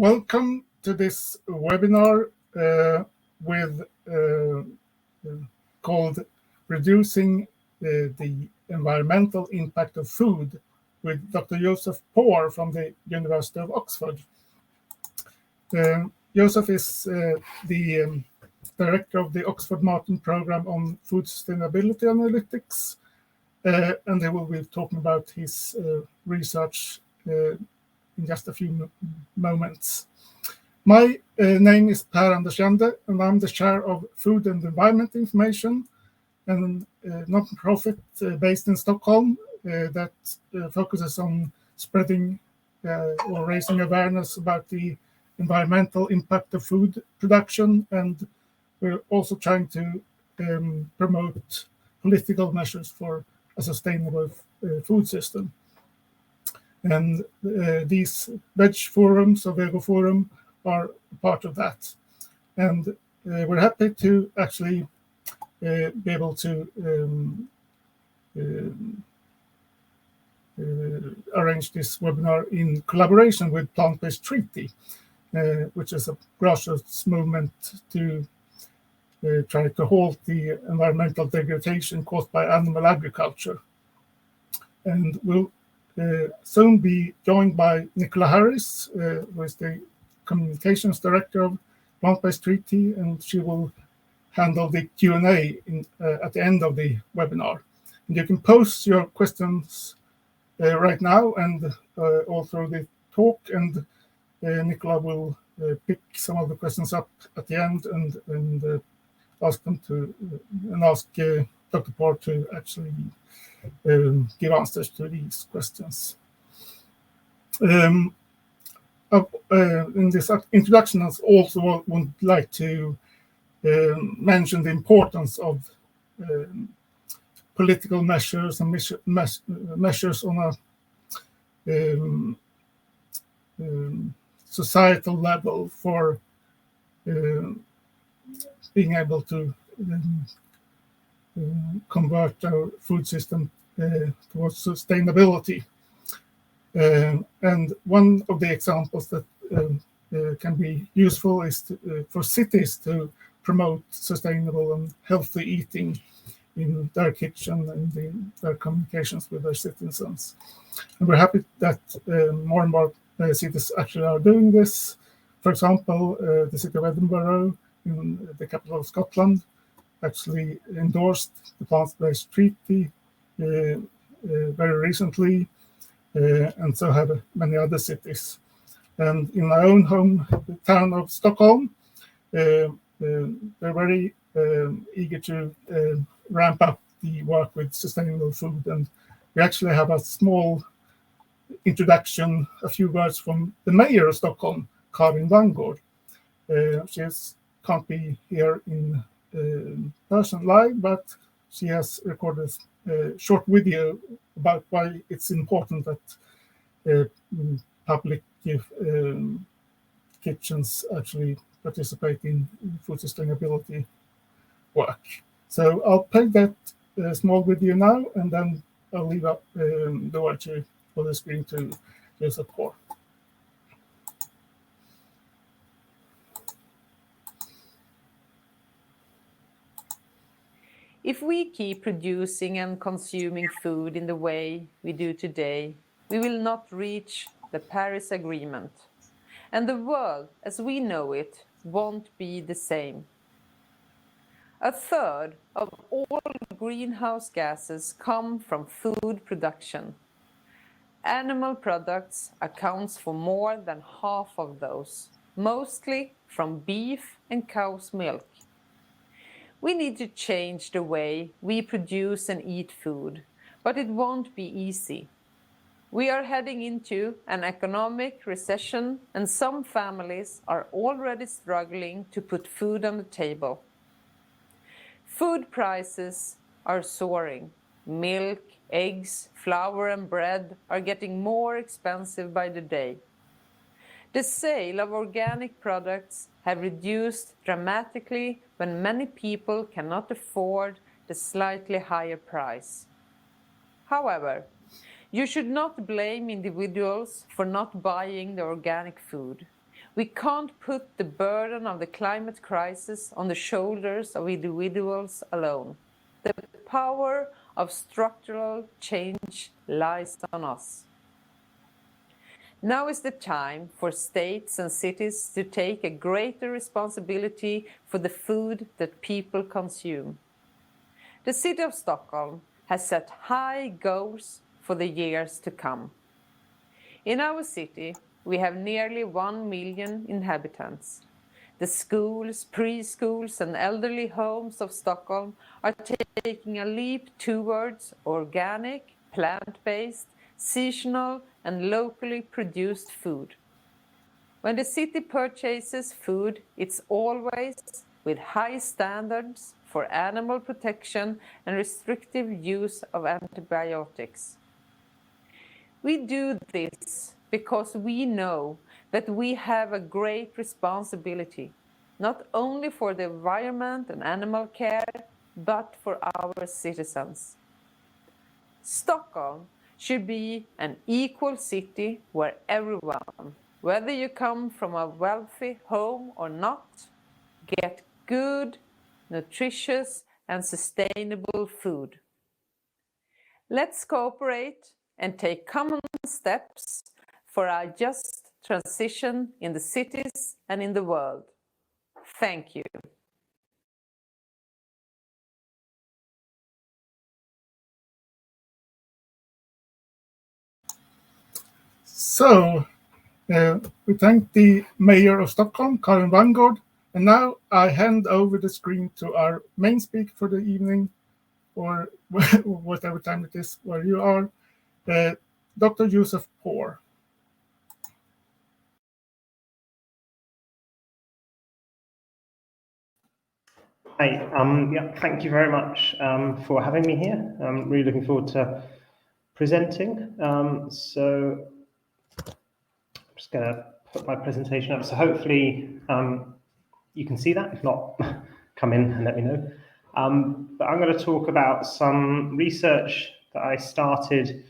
Welcome to this webinar with called Reducing the Environmental Impact of Food with Dr. Joseph Poore from the University of Oxford. Joseph is the director of the Oxford Martin Programme on Food Sustainability Analytics, and he will be talking about his research in just a few moments. My name is Per Andersjande, and I'm the chair of Food and Environment Information, and a non-profit based in Stockholm that focuses on spreading or raising awareness about the environmental impact of food production, and we're also trying to promote political measures for a sustainable food system. And these VegForums or Vegoforum are part of that. And we're happy to actually be able to arrange this webinar in collaboration with Plant-Based Treaty, which is a grassroots movement to try to halt the environmental degradation caused by animal agriculture. And we'll soon be joined by Nicola Harris, who is the communications director of Plant-Based Treaty, and she will handle the Q&A at the end of the webinar. And you can post your questions right now and all through the talk, and Nicola will pick some of the questions up at the end and ask them to ask Dr. Poore to actually give answers to these questions. In this introduction, I also would like to mention the importance of political measures and measures on a societal level for being able to convert our food system towards sustainability. And one of the examples that can be useful is for cities to promote sustainable and healthy eating in their kitchen and in their communications with their citizens. And we're happy that more and more cities actually are doing this. For example, the city of Edinburgh, in the capital of Scotland, actually endorsed the Plant-Based Treaty very recently, and so have many other cities. And in my own hometown of Stockholm, they're very eager to ramp up the work with sustainable food. And we actually have a small introduction, a few words from the mayor of Stockholm, Karin Vangård. She can't be here in person live, but she has recorded a short video about why it's important that public kitchens actually participate in food sustainability work. So I'll play that small video now, and then I'll leave up the word for the screen to Joseph Poore. If we keep producing and consuming food in the way we do today, we will not reach the Paris Agreement. And the world, as we know it, won't be the same. A third of all greenhouse gases come from food production. Animal products accounts for more than half of those, mostly from beef and cow's milk. We need to change the way we produce and eat food, but it won't be easy. We are heading into an economic recession, and some families are already struggling to put food on the table. Food prices are soaring. Milk, eggs, flour, and bread are getting more expensive by the day. The sale of organic products have reduced dramatically when many people cannot afford the slightly higher price. However, you should not blame individuals for not buying the organic food. We can't put the burden of the climate crisis on the shoulders of individuals alone. The power of structural change lies on us. Now is the time for states and cities to take a greater responsibility for the food that people consume. The city of Stockholm has set high goals for the years to come. In our city, we have nearly 1 million inhabitants. The schools, preschools, and elderly homes of Stockholm are taking a leap towards organic, plant-based, seasonal, and locally produced food. When the city purchases food, it's always with high standards for animal protection and restrictive use of antibiotics. We do this because we know that we have a great responsibility, not only for the environment and animal care, but for our citizens. Stockholm should be an equal city where everyone, whether you come from a wealthy home or not, get good, nutritious, and sustainable food. Let's cooperate and take common steps for a just transition in the cities and in the world. Thank you. So, we thank the Mayor of Stockholm, Karin Vangård, and now I hand over the screen to our main speaker for the evening, or whatever time it is where you are, Dr. Joseph Poore. Hi, yeah, thank you very much for having me here. I'm really looking forward to presenting. So I'm just going to put my presentation up. So hopefully you can see that. If not, come in and let me know. But I'm going to talk about some research that I started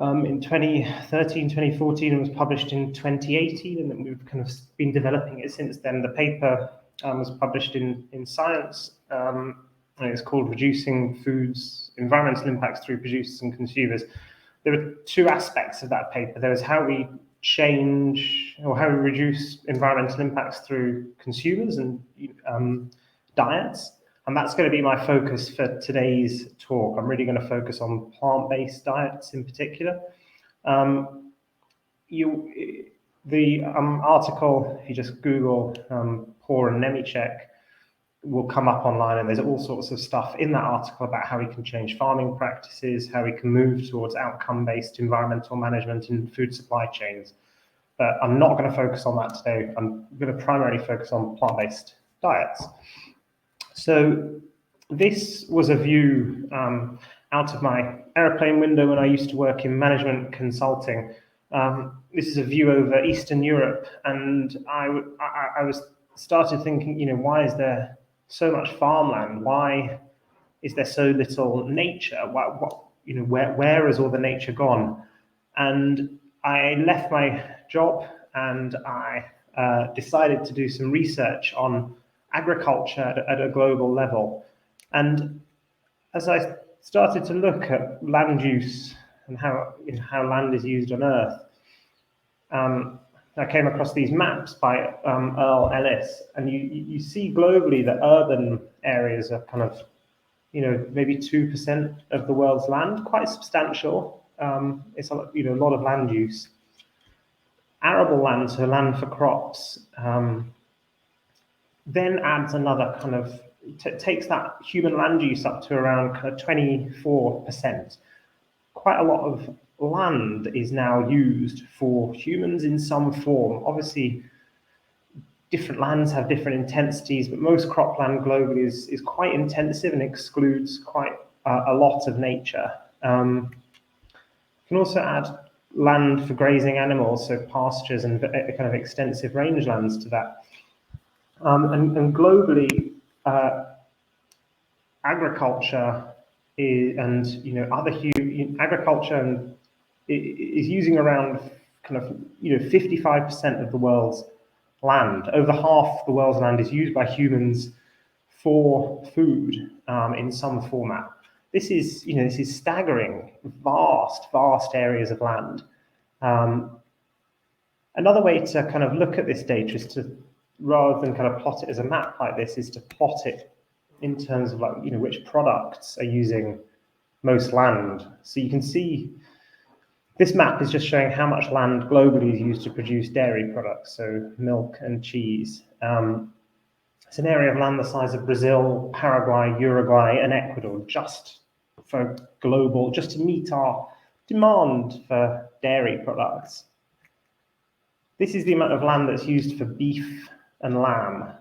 in 2013, 2014, and was published in 2018, and then we've kind of been developing it since then. The paper was published in Science, and it's called Reducing Food's Environmental Impacts Through Producers and Consumers. There are two aspects of that paper. There is how we change or how we reduce environmental impacts through consumers and diets. And that's going to be my focus for today's talk. I'm really going to focus on plant-based diets in particular. The article, if you just Google Poore and Nemecek, will come up online, and there's all sorts of stuff in that article about how we can change farming practices, how we can move towards outcome-based environmental management in food supply chains. But I'm not going to focus on that today. I'm going to primarily focus on plant-based diets. So this was a view out of my airplane window when I used to work in management consulting. This is a view over Eastern Europe, and I was started thinking, why is there so much farmland? Why is there so little nature? Where has all the nature gone? And I left my job and I decided to do some research on agriculture at a global level. And as I started to look at land use and how land is used on Earth, I came across these maps by Earl Ellis, and you see globally that urban areas are kind of, maybe 2% of the world's land, quite substantial. It's a lot of land use. Arable land, so land for crops, then adds another kind of, takes that human land use up to around kind of 24%. Quite a lot of land is now used for humans in some form. Obviously, different lands have different intensities, but most cropland globally is quite intensive and excludes quite a lot of nature. You can also add land for grazing animals, so pastures and kind of extensive rangelands to that. And globally, agriculture agriculture is using around kind of 55% of the world's land. Over half the world's land is used by humans for food in some format. This is staggering, vast areas of land. Another way to kind of look at this data is to, rather than kind of plot it as a map like this, is to plot it in terms of which products are using most land. So you can see this map is just showing how much land globally is used to produce dairy products, so milk and cheese. It's an area of land the size of Brazil, Paraguay, Uruguay, and Ecuador, just to meet our demand for dairy products. This is the amount of land that's used for beef and lamb.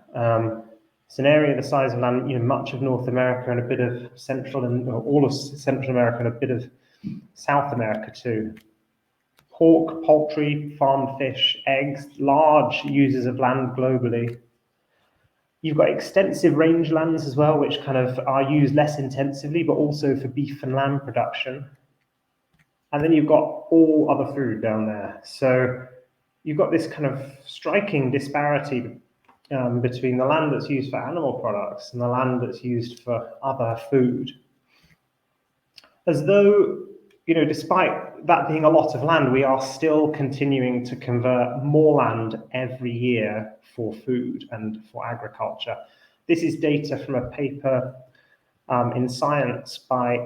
It's an area the size of land, much of North America and a bit of all of Central America and a bit of South America too. Pork, poultry, farmed fish, eggs, large users of land globally. You've got extensive rangelands as well, which kind of are used less intensively, but also for beef and lamb production. And then you've got all other food down there. So you've got this kind of striking disparity between the land that's used for animal products and the land that's used for other food. As though, despite that being a lot of land, we are still continuing to convert more land every year for food and for agriculture. This is data from a paper in Science by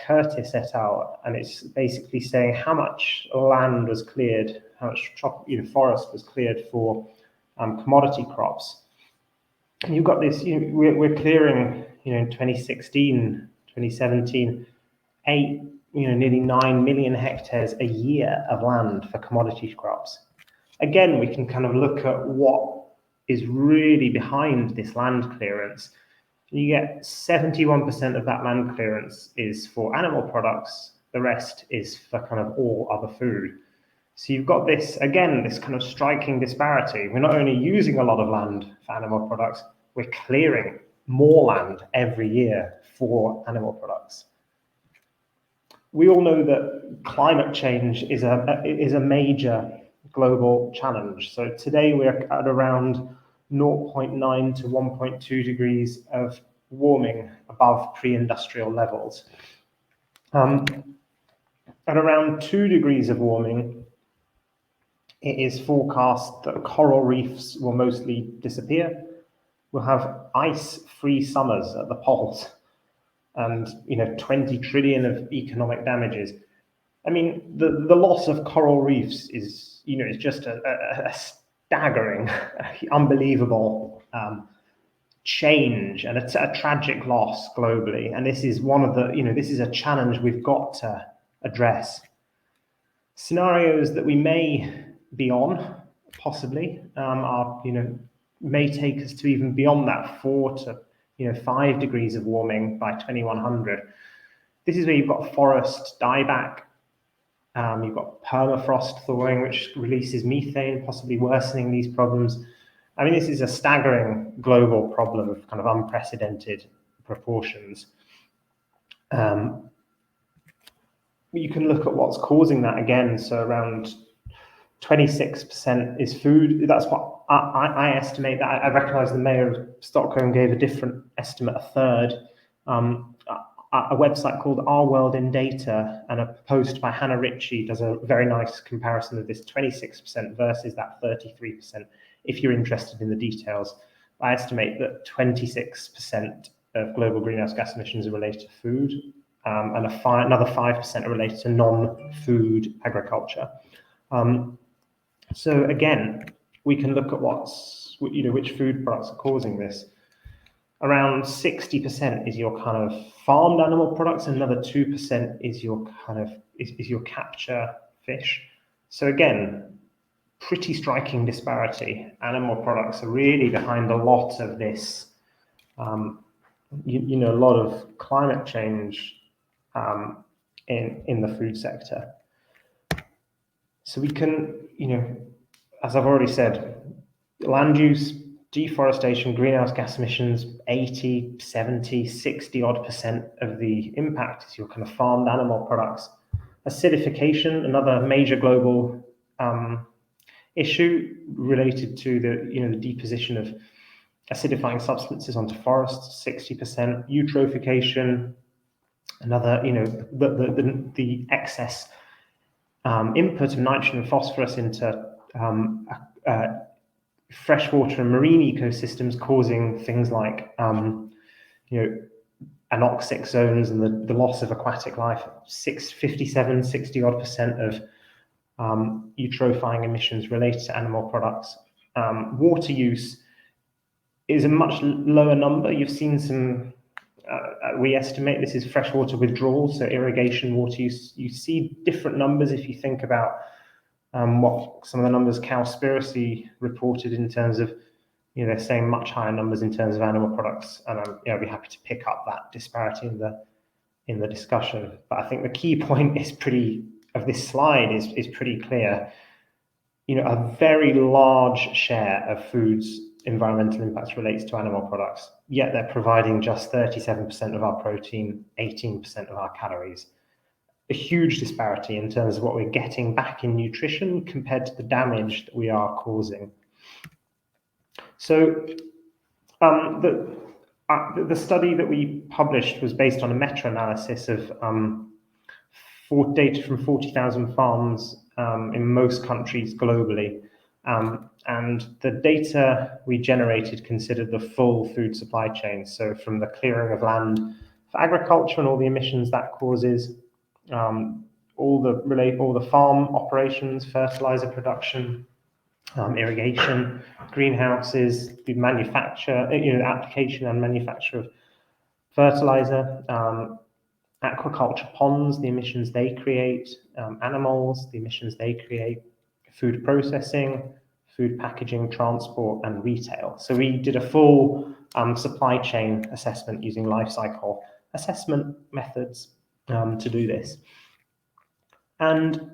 Curtis et al. And it's basically saying how much land was cleared, how much forest was cleared for commodity crops. And you've got this, we're clearing, in 2016, 2017, nearly 9 million hectares a year of land for commodity crops. Again, we can kind of look at what is really behind this land clearance. You get 71% of that land clearance is for animal products. The rest is for kind of all other food. So you've got this, again, this kind of striking disparity. We're not only using a lot of land for animal products, we're clearing more land every year for animal products. We all know that climate change is a major global challenge. So today we're at around 0.9 to 1.2 degrees of warming above pre-industrial levels. At around 2 degrees of warming, it is forecast that coral reefs will mostly disappear. We'll have ice-free summers at the poles and 20 trillion of economic damages. I mean, the loss of coral reefs is just a staggering, unbelievable change and a tragic loss globally. And this is one of the, this is a challenge we've got to address. Scenarios that we may be on, possibly, are, may take us to even beyond that 4 to 5 degrees of warming by 2100. This is where you've got forest dieback, you've got permafrost thawing, which releases methane, possibly worsening these problems. I mean, this is a staggering global problem of kind of unprecedented proportions. You can look at what's causing that again. So around 26% is food. That's what I estimate. That I recognize the mayor of Stockholm gave a different estimate, a third. A website called Our World in Data and a post by Hannah Ritchie does a very nice comparison of this 26% versus that 33%. If you're interested in the details, I estimate that 26% of global greenhouse gas emissions are related to food, and another 5% are related to non-food agriculture. So again, we can look at which food products are causing this. Around 60% is your kind of farmed animal products, and another 2% is your kind of is your capture fish. So again, pretty striking disparity. Animal products are really behind a lot of this, a lot of climate change in the food sector. So we can, as I've already said, land use, deforestation, greenhouse gas emissions, 80, 70, 60 odd % of the impact is your kind of farmed animal products. Acidification, another major global issue related to the deposition of acidifying substances onto forests, 60%, eutrophication, another, the excess input of nitrogen and phosphorus into freshwater and marine ecosystems, causing things like anoxic zones and the loss of aquatic life. 60% of eutrophying emissions related to animal products. Water use is a much lower number. You've seen some, we estimate this is freshwater withdrawal, so irrigation water use. You see different numbers if you think about what some of the numbers Cowspiracy reported in terms of, they're saying much higher numbers in terms of animal products, and I'd be happy to pick up that disparity in the discussion. But I think the key point of this slide is pretty clear. A very large share of food's environmental impacts relates to animal products, yet they're providing just 37% of our protein, 18% of our calories. A huge disparity in terms of what we're getting back in nutrition compared to the damage that we are causing. So the study that we published was based on a meta-analysis of data from 40,000 farms in most countries globally. And the data we generated considered the full food supply chain. So from the clearing of land for agriculture and all the emissions that causes, all the farm operations, fertilizer production, irrigation, greenhouses, the manufacture, application and manufacture of fertilizer, aquaculture ponds, the emissions they create, animals, the emissions they create, food processing, food packaging, transport, and retail. So we did a full supply chain assessment using life cycle assessment methods to do this. And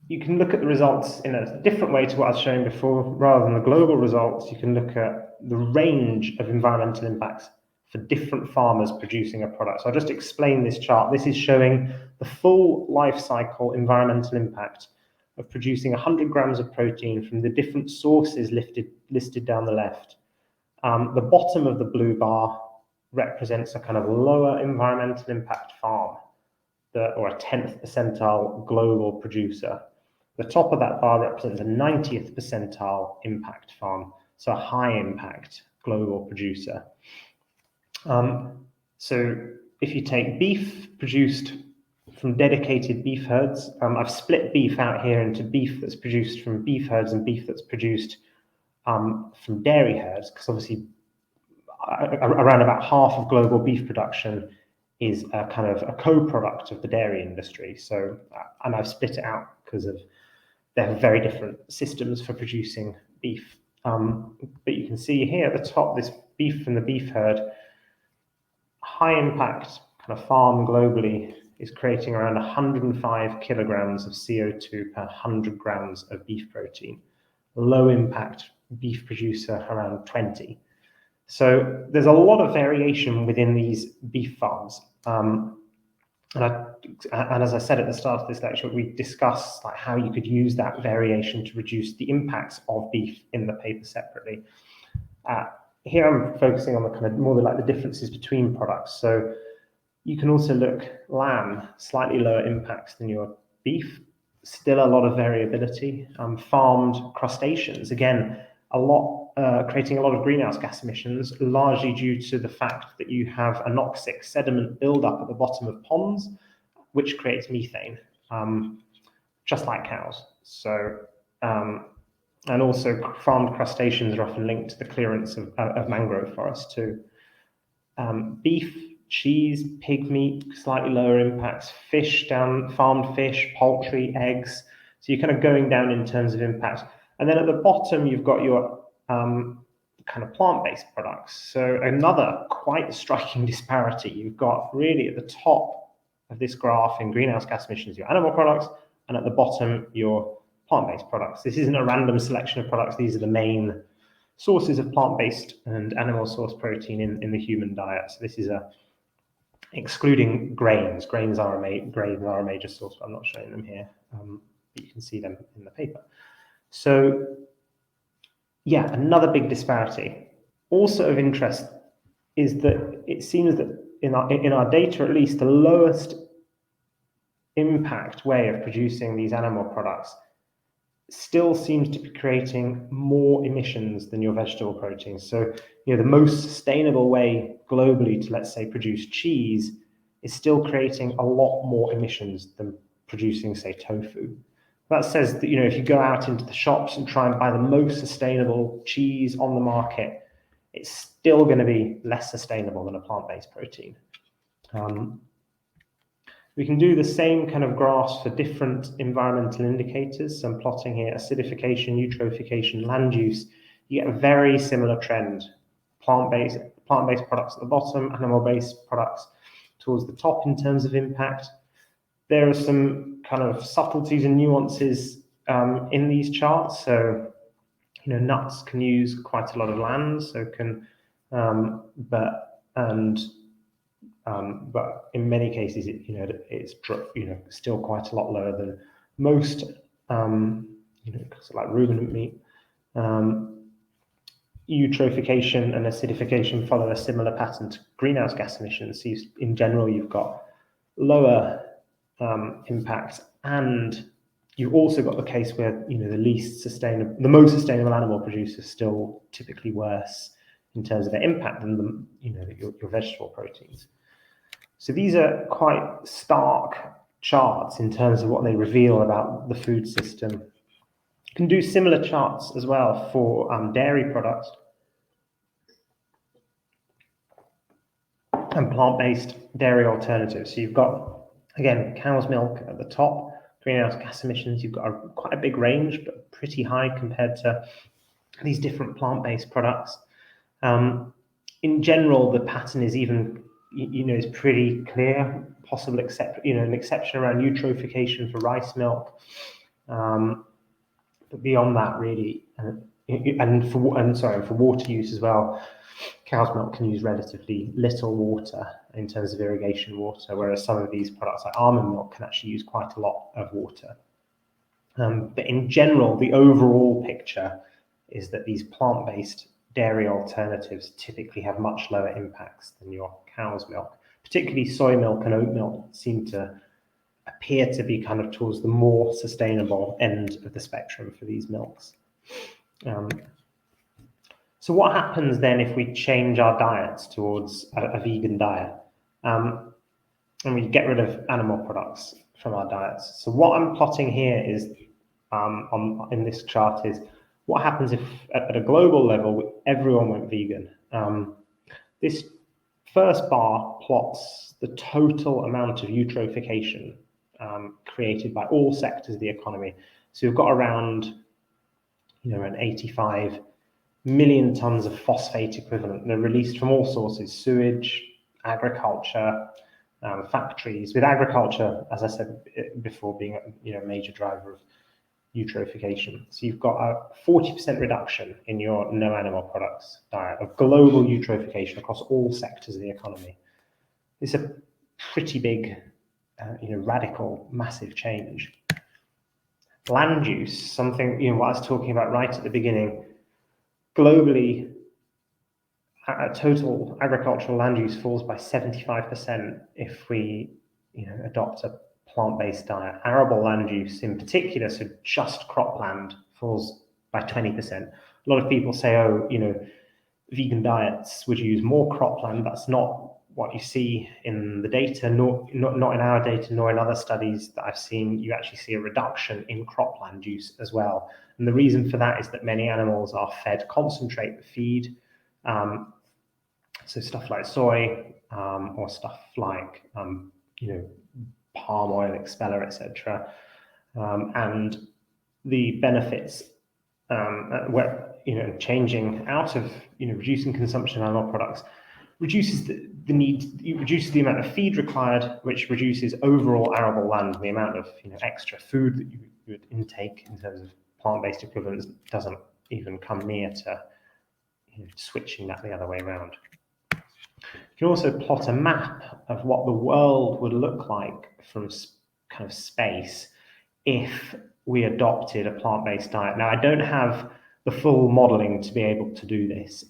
you can look at the results in a different way to what I was showing before. Rather than the global results, you can look at the range of environmental impacts for different farmers producing a product. So I'll just explain this chart. This is showing the full life cycle environmental impact of producing 100 grams of protein from the different sources listed down the left. The bottom of the blue bar represents a kind of lower environmental impact farm, or a 10th percentile global producer. The top of that bar represents a 90th percentile impact farm, so a high impact global producer. So if you take beef produced from dedicated beef herds, I've split beef out here into beef that's produced from beef herds and beef that's produced from dairy herds, because obviously around about half of global beef production is a kind of a co-product of the dairy industry. So, and I've split it out because they have very different systems for producing beef. But you can see here at the top, this beef from the beef herd, high impact kind of farm globally is creating around 105 kilograms of CO2 per 100 grams of beef protein. Low impact beef producer around 20. So there's a lot of variation within these beef farms. And as I said at the start of this lecture, we discussed like how you could use that variation to reduce the impacts of beef in the paper separately. Here I'm focusing on the kind of more like the differences between products. So you can also look lamb, slightly lower impacts than your beef, still a lot of variability. Farmed crustaceans, again, creating a lot of greenhouse gas emissions, largely due to the fact that you have anoxic sediment buildup at the bottom of ponds, which creates methane, just like cows. So, and also farmed crustaceans are often linked to the clearance of mangrove forests too. Beef, cheese, pig meat, slightly lower impacts, farmed fish, poultry, eggs. So you're kind of going down in terms of impact. And then at the bottom, you've got your kind of plant-based products. So another quite striking disparity. You've got really at the top of this graph in greenhouse gas emissions, your animal products, and at the bottom, your plant-based products. This isn't a random selection of products. These are the main sources of plant-based and animal source protein in the human diet. So this is excluding grains. Grains are a major source, but I'm not showing them here. But you can see them in the paper. So yeah, another big disparity. Also of interest is that it seems that in our data, at least, the lowest impact way of producing these animal products still seems to be creating more emissions than your vegetable proteins. So, the most sustainable way globally to, let's say, produce cheese is still creating a lot more emissions than producing, say, tofu. That says that, if you go out into the shops and try and buy the most sustainable cheese on the market, it's still going to be less sustainable than a plant-based protein. We can do the same kind of graphs for different environmental indicators. So I'm plotting here acidification, eutrophication, land use. You get a very similar trend. Plant-based products at the bottom, animal-based products towards the top in terms of impact. There are some kind of subtleties and nuances in these charts. So, nuts can use quite a lot of land, so can, but in many cases, it's still quite a lot lower than most, like ruminant meat. Eutrophication and acidification follow a similar pattern to greenhouse gas emissions. So in general, you've got lower impact, and you've also got the case where the most sustainable animal producers still typically worse in terms of their impact than your vegetable proteins. So these are quite stark charts in terms of what they reveal about the food system. You can do similar charts as well for dairy products and plant-based dairy alternatives. So you've got, again, cow's milk at the top, greenhouse gas emissions. You've got quite a big range, but pretty high compared to these different plant-based products. In general, the pattern is even, is pretty clear. Possible an exception around eutrophication for rice milk, but beyond that, really, and for water use as well. Cow's milk can use relatively little water in terms of irrigation water, whereas some of these products like almond milk can actually use quite a lot of water. But in general, the overall picture is that these plant-based dairy alternatives typically have much lower impacts than your cow's milk. Particularly soy milk and oat milk seem to appear to be kind of towards the more sustainable end of the spectrum for these milks. So what happens then if we change our diets towards a vegan diet and we get rid of animal products from our diets? So what I'm plotting here is in this chart is what happens if at a global level everyone went vegan. This first bar plots the total amount of eutrophication created by all sectors of the economy. So we've got around 85 million tons of phosphate equivalent. They're released from all sources: sewage, agriculture, factories. With agriculture, as I said before, being a major driver of eutrophication. So you've got a 40% reduction in your no animal products diet of global eutrophication across all sectors of the economy. It's a pretty big, radical, massive change. Land use, something, what I was talking about right at the beginning. Globally, total agricultural land use falls by 75% if we, adopt a plant-based diet. Arable land use in particular, so just cropland, falls by 20%. A lot of people say, vegan diets would use more cropland. That's not what you see in the data, not in our data, nor in other studies that I've seen. You actually see a reduction in cropland use as well. And the reason for that is that many animals are fed concentrate feed, so stuff like soy, or stuff like, palm oil, expeller, etc. And the benefits, changing out of, reducing consumption of animal products reduces the need, it reduces the amount of feed required, which reduces overall arable land. The amount of extra food that you would intake in terms of plant-based equivalents doesn't even come near to switching that the other way around. You can also plot a map of what the world would look like from kind of space if we adopted a plant-based diet. Now, I don't have the full modeling to be able to do this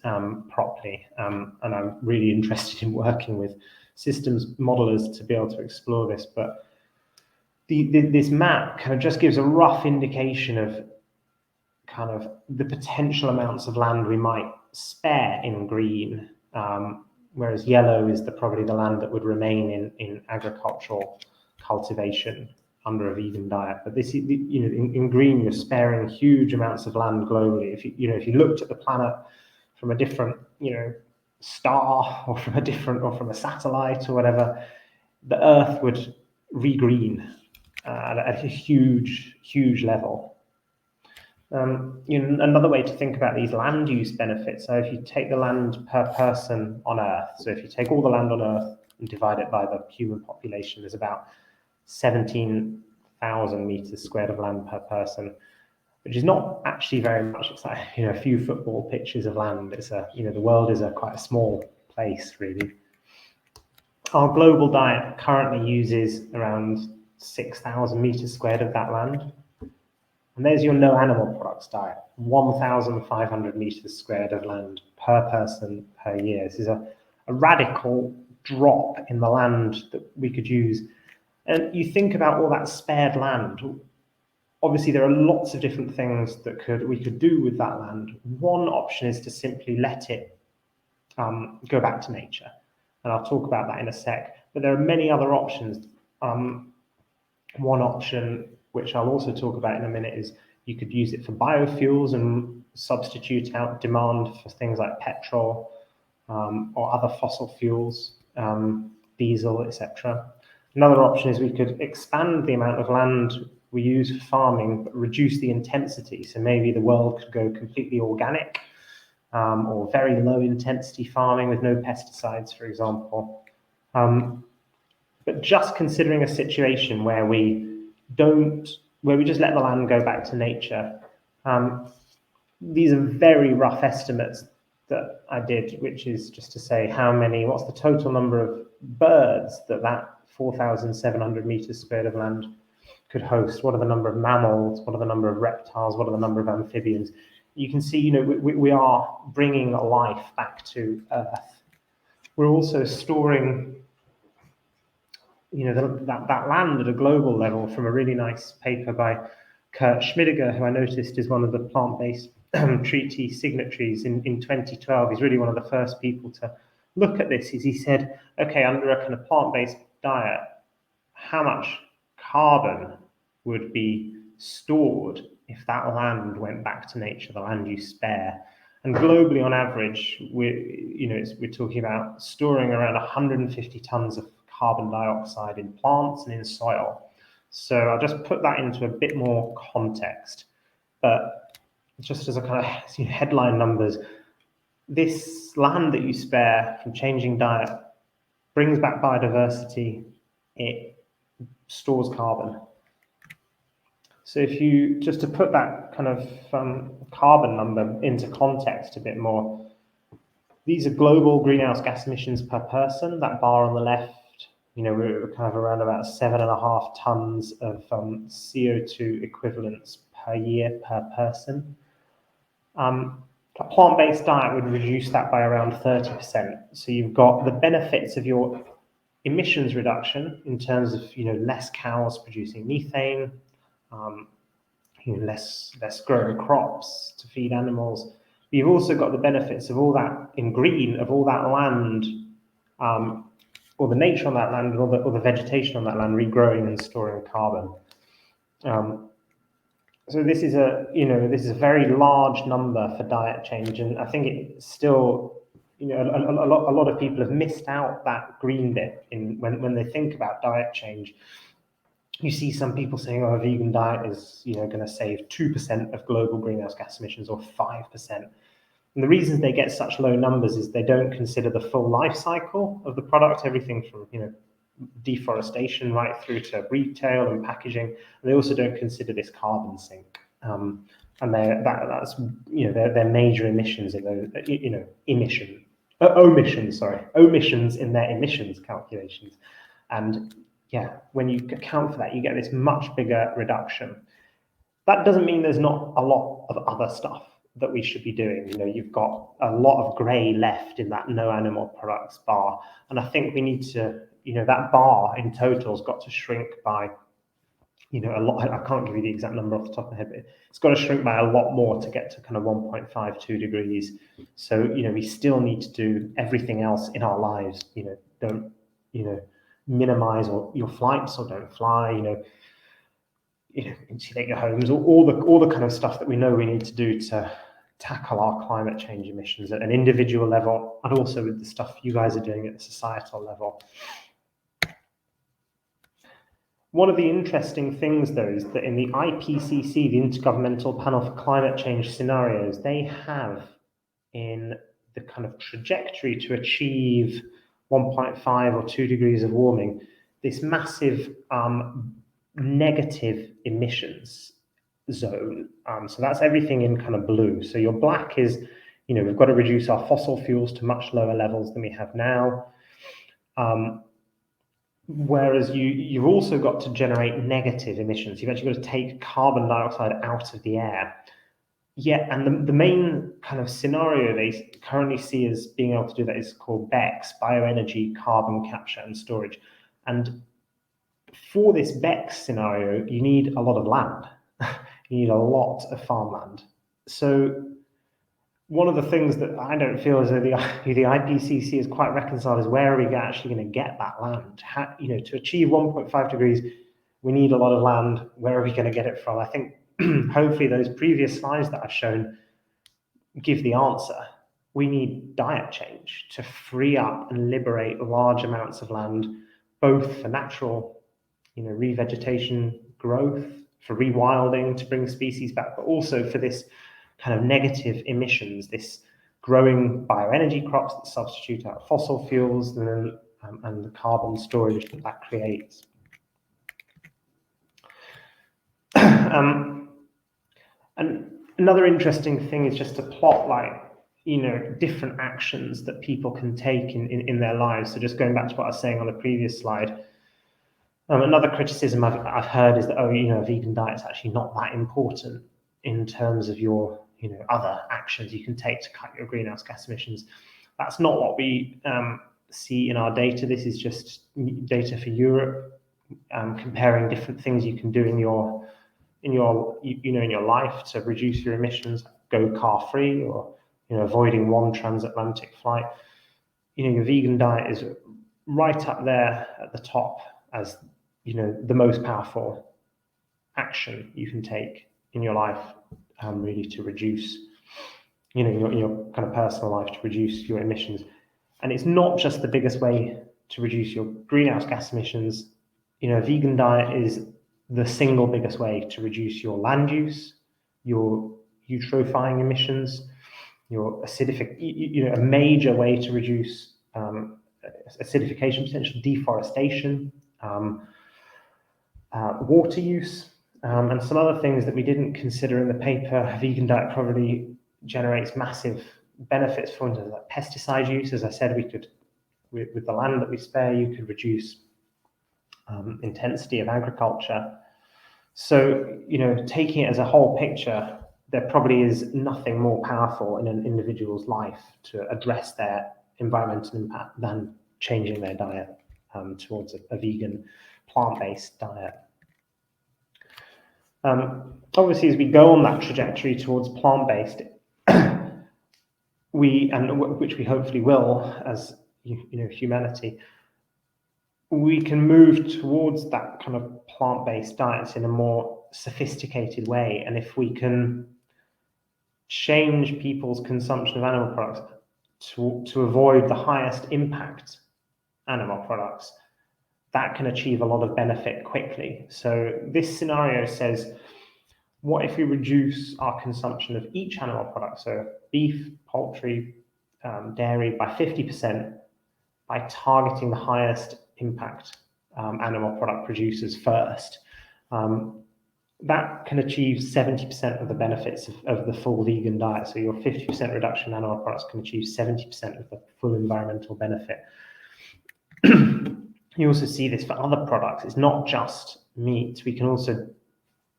properly, and I'm really interested in working with systems modelers to be able to explore this, but this map kind of just gives a rough indication of kind of the potential amounts of land we might spare in green, whereas yellow is probably the land that would remain in agricultural cultivation under a vegan diet. But this, in green, you're sparing huge amounts of land globally. If you looked at the planet from a different, star, or from a satellite or whatever, the Earth would regreen at a huge level. Another way to think about these land use benefits. So if you take the land per person on Earth, so if you take all the land on Earth and divide it by the human population, there's about 17,000 meters squared of land per person, which is not actually very much. It's like a few football pitches of land. It's the world is quite a small place, really. Our global diet currently uses around 6,000 meters squared of that land. And there's your no animal products diet, 1,500 meters squared of land per person per year. This is a radical drop in the land that we could use. And you think about all that spared land. Obviously, there are lots of different things that we could do with that land. One option is to simply let it go back to nature. And I'll talk about that in a sec. But there are many other options. One option, which I'll also talk about in a minute, is you could use it for biofuels and substitute out demand for things like petrol or other fossil fuels, diesel, etc. Another option is we could expand the amount of land we use for farming, but reduce the intensity. So maybe the world could go completely organic, or very low intensity farming with no pesticides, for example. But just considering a situation where we just let the land go back to nature, these are very rough estimates that I did, which is just to say what's the total number of birds that 4,700 meters squared of land could host? What are the number of mammals? What are the number of reptiles? What are the number of amphibians? You can see, we are bringing life back to Earth. We're also storing that land at a global level from a really nice paper by Kurt Schmidiger, who I noticed is one of the plant-based treaty signatories in 2012. He's really one of the first people to look at this. He said, okay, under a kind of plant-based diet, how much carbon would be stored if that land went back to nature, the land you spare? And globally, on average, we're talking about storing around 150 tons of carbon dioxide in plants and in soil. So I'll just put that into a bit more context. But just as a kind of headline numbers, this land that you spare from changing diet brings back biodiversity, it stores carbon. So if you, just to put that kind of carbon number into context a bit more, these are global greenhouse gas emissions per person. That bar on the left, we're kind of around about 7.5 tons of CO2 equivalents per year per person. A plant-based diet would reduce that by around 30%. So you've got the benefits of your emissions reduction in terms of less cows producing methane, less growing crops to feed animals. But you've also got the benefits of all that in green, of all that land, or the nature on that land, or the vegetation on that land regrowing and storing carbon. So this is a very large number for diet change, and I think it's still, a lot of people have missed out that green bit when they think about diet change. You see some people saying, a vegan diet is going to save 2% of global greenhouse gas emissions, or 5%. And the reasons they get such low numbers is they don't consider the full life cycle of the product, everything from deforestation right through to retail and packaging. And they also don't consider this carbon sink, and that's their major emissions in those omissions in their emissions calculations. And when you account for that, you get this much bigger reduction. That doesn't mean there's not a lot of other stuff that we should be doing. You know, you've got a lot of grey left in that no animal products bar, and I think we need to, you know, that bar in total has got to shrink by, you know, a lot. I can't give you the exact number off the top of my head, but it's got to shrink by a lot more to get to kind of 1.52 degrees. So, you know, we still need to do everything else in our lives. You know, don't, you know, minimize your flights or don't fly. You know, insulate your homes, all the kind of stuff that we know we need to do to tackle our climate change emissions at an individual level, and also with the stuff you guys are doing at the societal level. One of the interesting things, though, is that in the IPCC, the Intergovernmental Panel for Climate Change scenarios, they have in the kind of trajectory to achieve 1.5 or 2 degrees of warming, this massive negative emissions zone. So that's everything in kind of blue. So your black is, you know, we've got to reduce our fossil fuels to much lower levels than we have now. Whereas you've also got to generate negative emissions. You've actually got to take carbon dioxide out of the air. Yeah, and the main kind of scenario they currently see as being able to do that is called BECCS, bioenergy, carbon capture and storage. And for this BECCS scenario, you need a lot of land. You need a lot of farmland. So one of the things that I don't feel as though the IPCC is quite reconciled is where are we actually going to get that land? You know, to achieve 1.5 degrees, we need a lot of land. Where are we going to get it from? I think hopefully those previous slides that I've shown give the answer. We need diet change to free up and liberate large amounts of land, both for natural, you know, revegetation growth, for rewilding to bring species back, but also for this kind of negative emissions, this growing bioenergy crops that substitute out fossil fuels and the carbon storage that creates. And another interesting thing is just to plot, like, you know, different actions that people can take in their lives. So just going back to what I was saying on the previous slide, another criticism I've heard is that, oh, you know, a vegan diet is actually not that important in terms of your, you know, other actions you can take to cut your greenhouse gas emissions. That's not what we see in our data. This is just data for Europe, comparing different things you can do in your life to reduce your emissions. Go car free, or, you know, avoiding one transatlantic flight. You know, your vegan diet is right up there at the top as, you know, the most powerful action you can take in your life, really to reduce, you know, your kind of personal life, to reduce your emissions. And it's not just the biggest way to reduce your greenhouse gas emissions. You know, a vegan diet is the single biggest way to reduce your land use, your eutrophying emissions, your acidific, you know, a major way to reduce acidification potential, deforestation, water use, and some other things that we didn't consider in the paper. A vegan diet probably generates massive benefits for instance, like pesticide use. As I said, we could, with the land that we spare, you could reduce intensity of agriculture. So, you know, taking it as a whole picture, there probably is nothing more powerful in an individual's life to address their environmental impact than changing their diet towards a vegan, plant-based diet. Obviously, as we go on that trajectory towards plant-based, which we hopefully will as, you know, humanity, we can move towards that kind of plant-based diets in a more sophisticated way. And if we can change people's consumption of animal products to avoid the highest impact animal products, that can achieve a lot of benefit quickly. So this scenario says, what if we reduce our consumption of each animal product, so beef, poultry, dairy, by 50% by targeting the highest impact animal product producers first? That can achieve 70% of the benefits of the full vegan diet. So your 50% reduction in animal products can achieve 70% of the full environmental benefit. You also see this for other products. It's not just meat. We can also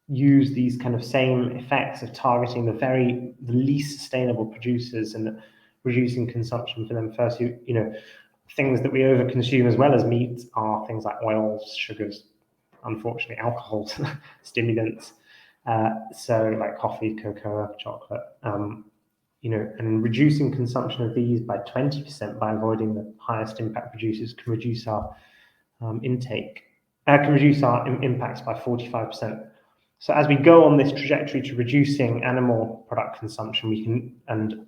use these kind of same effects of targeting the least sustainable producers and reducing consumption for them first. Things that we overconsume as well as meat are things like oils, sugars, unfortunately alcohols, stimulants, so like coffee, cocoa, chocolate, and reducing consumption of these by 20% by avoiding the highest impact producers can reduce our can reduce our impacts by 45%. So as we go on this trajectory to reducing animal product consumption, we can,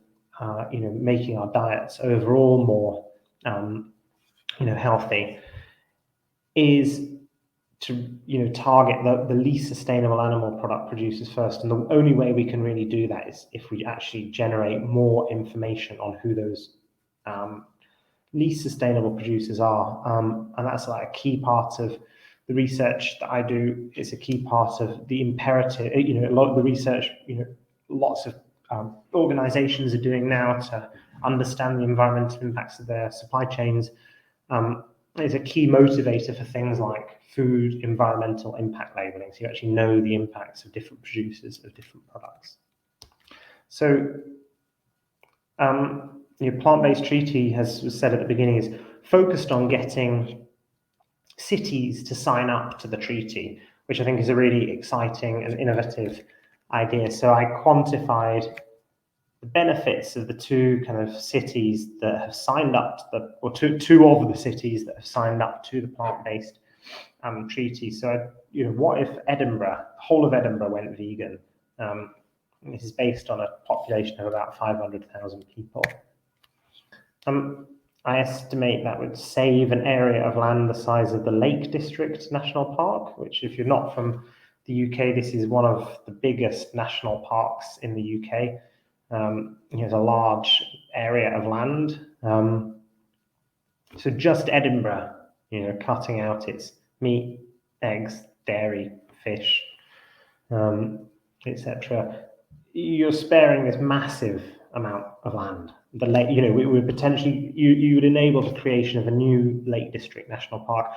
making our diets overall more, healthy, is to target the least sustainable animal product producers first. And the only way we can really do that is if we actually generate more information on who those least sustainable producers are. And that's like a key part of the research that I do. It's a key part of the imperative, a lot of the research, lots of organizations are doing now to understand the environmental impacts of their supply chains. Is a key motivator for things like food environmental impact labeling. So you actually know the impacts of different producers of different products. So plant-based treaty, as was said at the beginning, is focused on getting cities to sign up to the treaty, which I think is a really exciting and innovative idea. So I quantified the benefits of the two kind of cities that have signed up to two of the cities that have signed up to the plant-based treaty. So, what if Edinburgh, the whole of Edinburgh went vegan? This is based on a population of about 500,000 people. I estimate that would save an area of land the size of the Lake District National Park, which, if you're not from the UK, this is one of the biggest national parks in the UK. It's a large area of land. So just Edinburgh, cutting out its meat, eggs, dairy, fish, etc. You're sparing this massive amount of land. The lake, we would potentially, you would enable the creation of a new Lake District National Park,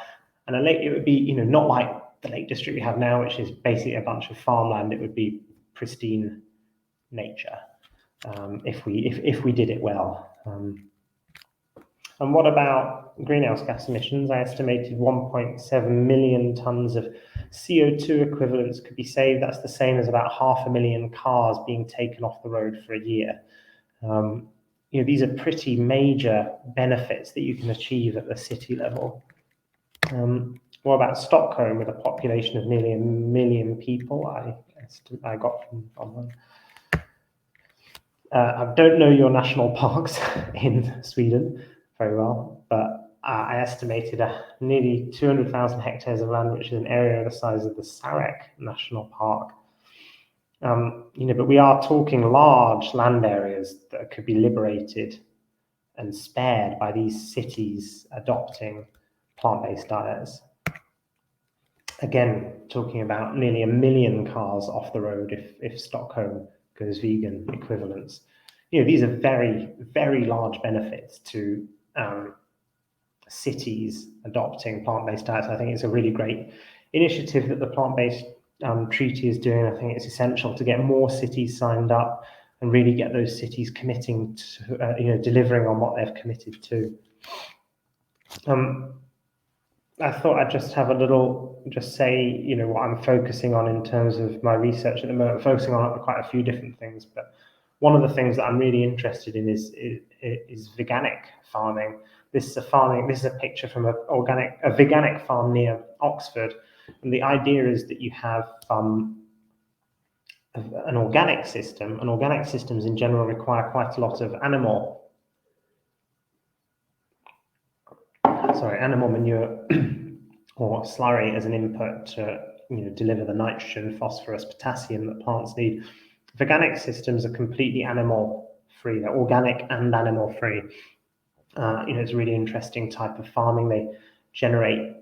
and a lake. It would be, not like the Lake District we have now, which is basically a bunch of farmland. It would be pristine nature. If we did it well. And what about greenhouse gas emissions? I estimated 1.7 million tons of CO2 equivalents could be saved. That's the same as about 500,000 cars being taken off the road for a year. These are pretty major benefits that you can achieve at the city level. What about Stockholm, with a population of nearly 1 million people? I got from online. I don't know your national parks in Sweden very well, but I estimated nearly 200,000 hectares of land, which is an area the size of the Sarek National Park. But we are talking large land areas that could be liberated and spared by these cities adopting plant-based diets. Again, talking about nearly 1 million cars off the road if Stockholm goes vegan equivalents. These are very, very large benefits to cities adopting plant-based diets. I think it's a really great initiative that the plant-based treaty is doing. I think it's essential to get more cities signed up and really get those cities committing to, delivering on what they've committed to. I thought I'd just have say, what I'm focusing on in terms of my research at the moment. I'm focusing on quite a few different things, but one of the things that I'm really interested in is veganic farming. This is a picture from a veganic farm near Oxford, and the idea is that you have an organic system, and organic systems in general require quite a lot of animal manure or slurry as an input to deliver the nitrogen, phosphorus, potassium that plants need. Veganic systems are completely animal-free. They're organic and animal-free. It's a really interesting type of farming. They generate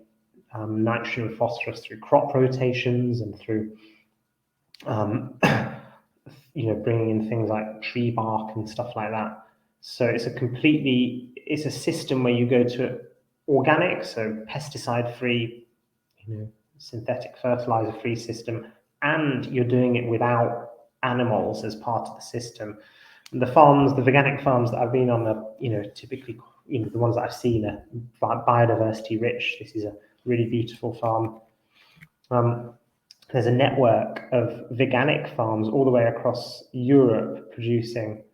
nitrogen and phosphorus through crop rotations and through bringing in things like tree bark and stuff like that. So it's a system where you go to organic, so pesticide-free, synthetic fertilizer-free system, and you're doing it without animals as part of the system. And the farms, the veganic farms that I've been on are, typically, the ones that I've seen are biodiversity rich. This is a really beautiful farm. There's a network of veganic farms all the way across Europe producing.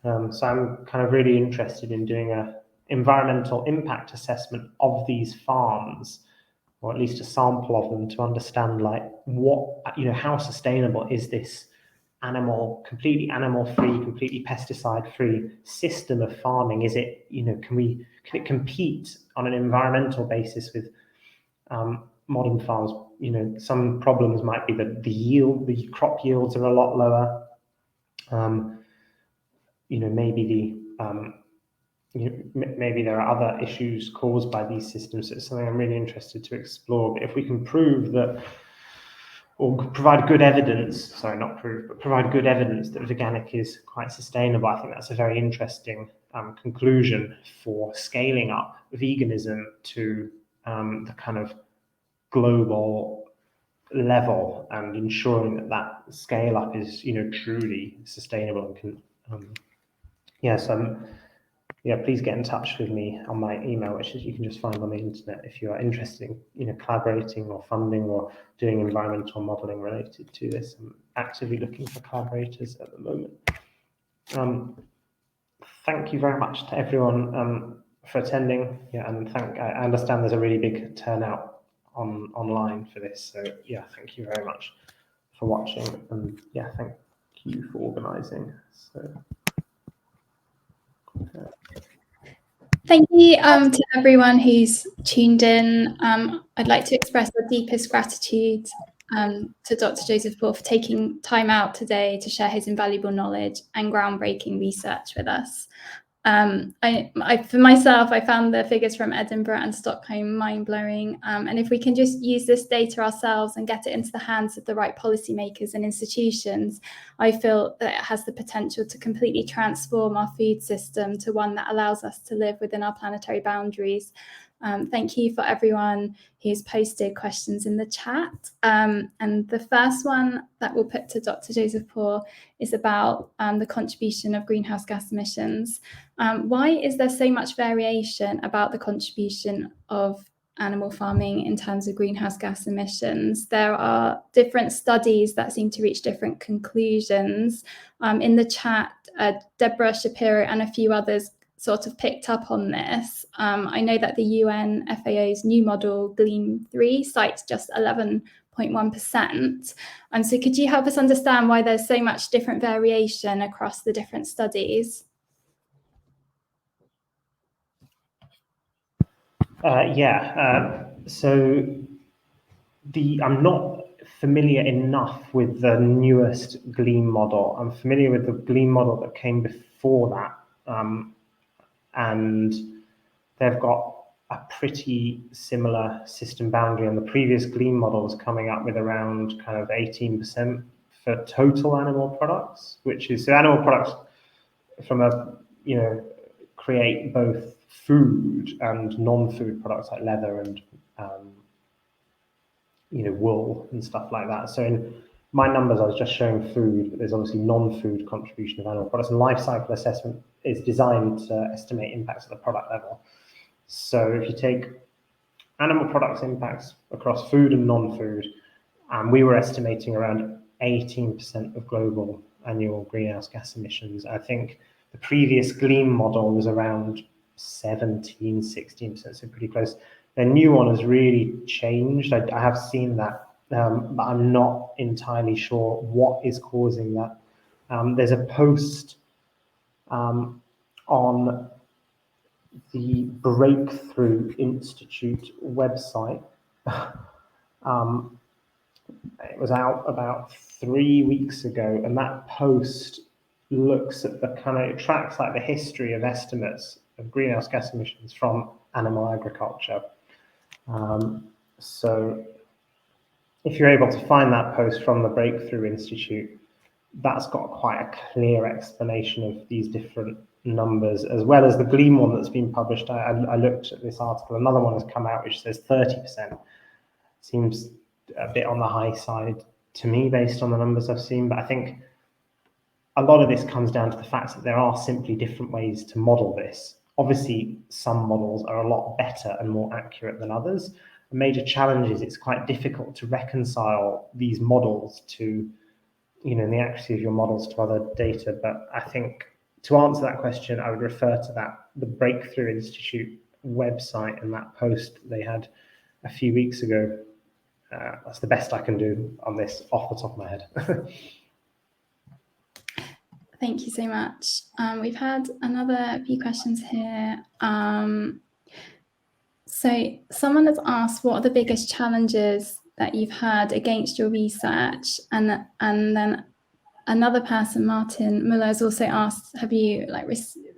So I'm kind of really interested in doing a environmental impact assessment of these farms, or at least a sample of them, to understand how sustainable is this completely animal-free, completely pesticide-free system of farming? Is it, can it compete on an environmental basis with modern farms? Some problems might be that the crop yields are a lot lower. Maybe there are other issues caused by these systems. So it's something I'm really interested to explore. But if we can prove that, or provide good evidence, provide good evidence that veganic is quite sustainable, I think that's a very interesting conclusion for scaling up veganism to the kind of global level, and ensuring that scale up is truly sustainable and please get in touch with me on my email, which you can just find on the internet, if you are interested in collaborating or funding or doing environmental modeling related to this. I'm actively looking for collaborators at the moment. Thank you very much to everyone for attending. I understand there's a really big turnout online for this. So thank you very much for watching, and thank you for organising. Thank you to everyone who's tuned in. I'd like to express our deepest gratitude to Dr. Joseph Poore for taking time out today to share his invaluable knowledge and groundbreaking research with us. For myself, I found the figures from Edinburgh and Stockholm mind-blowing. And if we can just use this data ourselves and get it into the hands of the right policymakers and institutions, I feel that it has the potential to completely transform our food system to one that allows us to live within our planetary boundaries. Thank you for everyone who's posted questions in the chat. And the first one that we'll put to Dr. Joseph Poore is about the contribution of greenhouse gas emissions. Why is there so much variation about the contribution of animal farming in terms of greenhouse gas emissions? There are different studies that seem to reach different conclusions. In the chat, Deborah Shapiro and a few others sort of picked up on this. I know that the UN FAO's new model, GLEAM 3, cites just 11.1%. And so could you help us understand why there's so much different variation across the different studies? So I'm not familiar enough with the newest GLEAM model. I'm familiar with the GLEAM model that came before that. And they've got a pretty similar system boundary, and the previous GLEAM model was coming up with around kind of 18% for total animal products, which is, so animal products from create both food and non-food products like leather and wool and stuff like that. So in my numbers, I was just showing food, but there's obviously non-food contribution of animal products, and life cycle assessment is designed to estimate impacts at the product level. So if you take animal products impacts across food and non-food, we were estimating around 18% of global annual greenhouse gas emissions. I think the previous GLEAM model was around 17, 16%, so pretty close. The new one has really changed. I have seen that, but I'm not entirely sure what is causing that. There's a post on the Breakthrough Institute website. It was out about 3 weeks ago, and that post looks at it tracks like the history of estimates of greenhouse gas emissions from animal agriculture. So if you're able to find that post from the Breakthrough Institute, that's got quite a clear explanation of these different numbers, as well as the GLEAM one that's been published. I looked at this article. Another one has come out which says 30%. Seems a bit on the high side to me based on the numbers I've seen, but I think a lot of this comes down to the fact that there are simply different ways to model this. Obviously, some models are a lot better and more accurate than others. The major challenge is it's quite difficult to reconcile these models to, the accuracy of your models to other data. But I think to answer that question, I would refer to the Breakthrough Institute website and that post they had a few weeks ago. That's the best I can do on this off the top of my head. Thank you so much. We've had another few questions here. So someone has asked, what are the biggest challenges that you've had against your research? And then another person, Martin Muller, has also asked, have you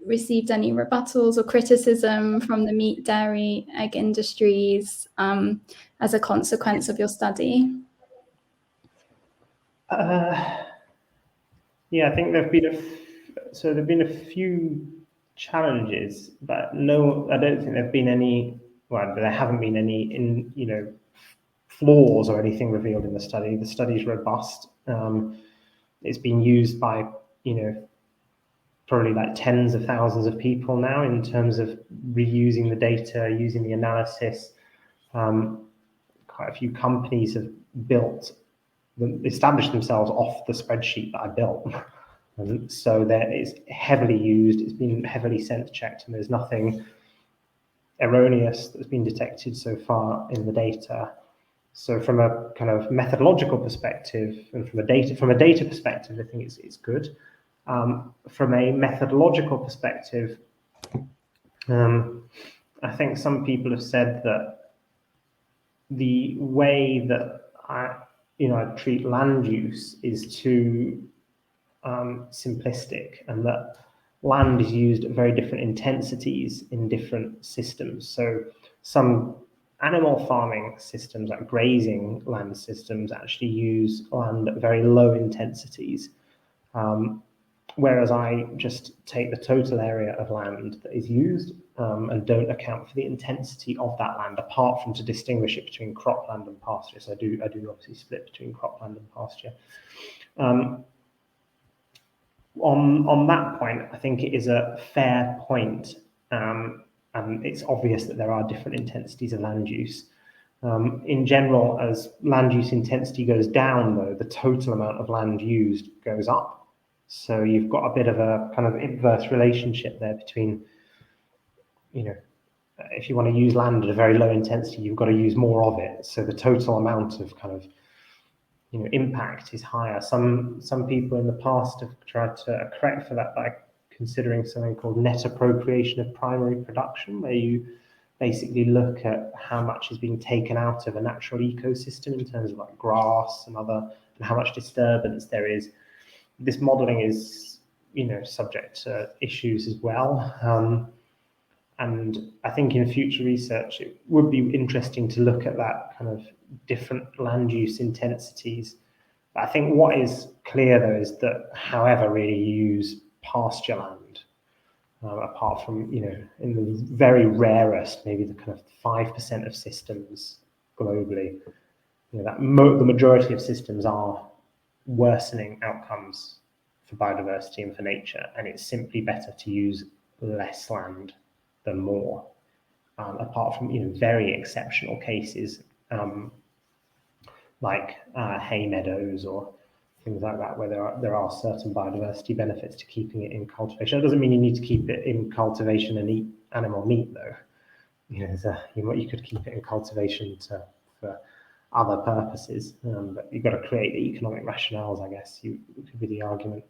received any rebuttals or criticism from the meat, dairy, egg industries as a consequence of your study? Yeah, I think there've been a few challenges, but no, I don't think there've been any. Well, there haven't been any flaws or anything revealed in the study. The study's robust. It's been used by probably like tens of thousands of people now in terms of reusing the data, using the analysis. Quite a few companies have established themselves off the spreadsheet that I built. And so that is heavily used, it's been heavily sense checked, and there's nothing erroneous that's been detected so far in the data. So from a kind of methodological perspective and from a data perspective, I think it's good. From a methodological perspective, I think some people have said that the way that I treat land use is too simplistic, and that land is used at very different intensities in different systems. So some animal farming systems, like grazing land systems, actually use land at very low intensities, whereas I just take the total area of land that is used and don't account for the intensity of that land, apart from to distinguish it between cropland and pasture. So I do obviously split between cropland and pasture. On that point, I think it is a fair point, and it's obvious that there are different intensities of land use. In general, as land use intensity goes down, though, the total amount of land used goes up. So you've got a bit of a kind of inverse relationship there between, if you want to use land at a very low intensity, you've got to use more of it. So the total amount of kind of impact is higher. Some people in the past have tried to correct for that by considering something called net appropriation of primary production, where you basically look at how much is being taken out of a natural ecosystem in terms of like grass and how much disturbance there is. This modeling is, subject to issues as well. And I think in future research, it would be interesting to look at that kind of different land use intensities. But I think what is clear, though, is that however really you use pasture land, apart from, in the very rarest, maybe the kind of 5% of systems globally, that the majority of systems are worsening outcomes for biodiversity and for nature, and it's simply better to use less land than more, apart from very exceptional cases like hay meadows or things like that, where there are certain biodiversity benefits to keeping it in cultivation. That doesn't mean you need to keep it in cultivation and eat animal meat, though. You could keep it in cultivation for other purposes, but you've got to create the economic rationales, I guess, could be the argument.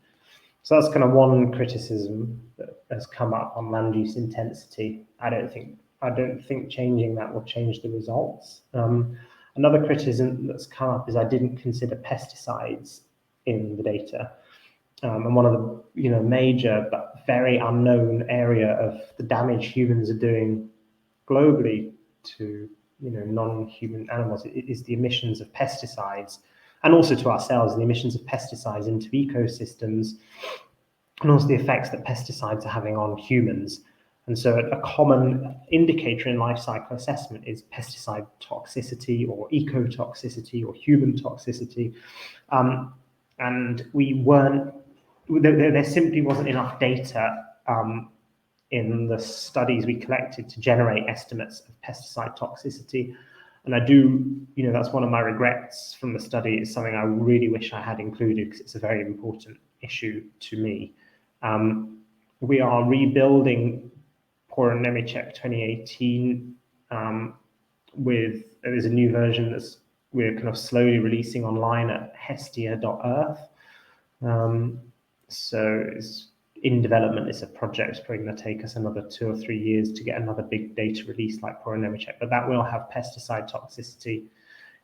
So that's kind of one criticism that has come up on land use intensity. I don't think changing that will change the results. Another criticism that's come up is I didn't consider pesticides in the data. And one of the major but very unknown area of the damage humans are doing globally to non-human animals is the emissions of pesticides, and also to ourselves, the emissions of pesticides into ecosystems, and also the effects that pesticides are having on humans. And so a common indicator in life cycle assessment is pesticide toxicity or ecotoxicity or human toxicity. And there simply wasn't enough data in the studies we collected to generate estimates of pesticide toxicity. And I do, that's one of my regrets from the study. It's something I really wish I had included because it's a very important issue to me. We are rebuilding Poore and Nemecek 2018 there's a new version that's we're kind of slowly releasing online at hestia.earth. So it's in development. It's a project. It's probably going to take us another 2 or 3 years to get another big data release like Poore and Nemecek, but that will have pesticide toxicity.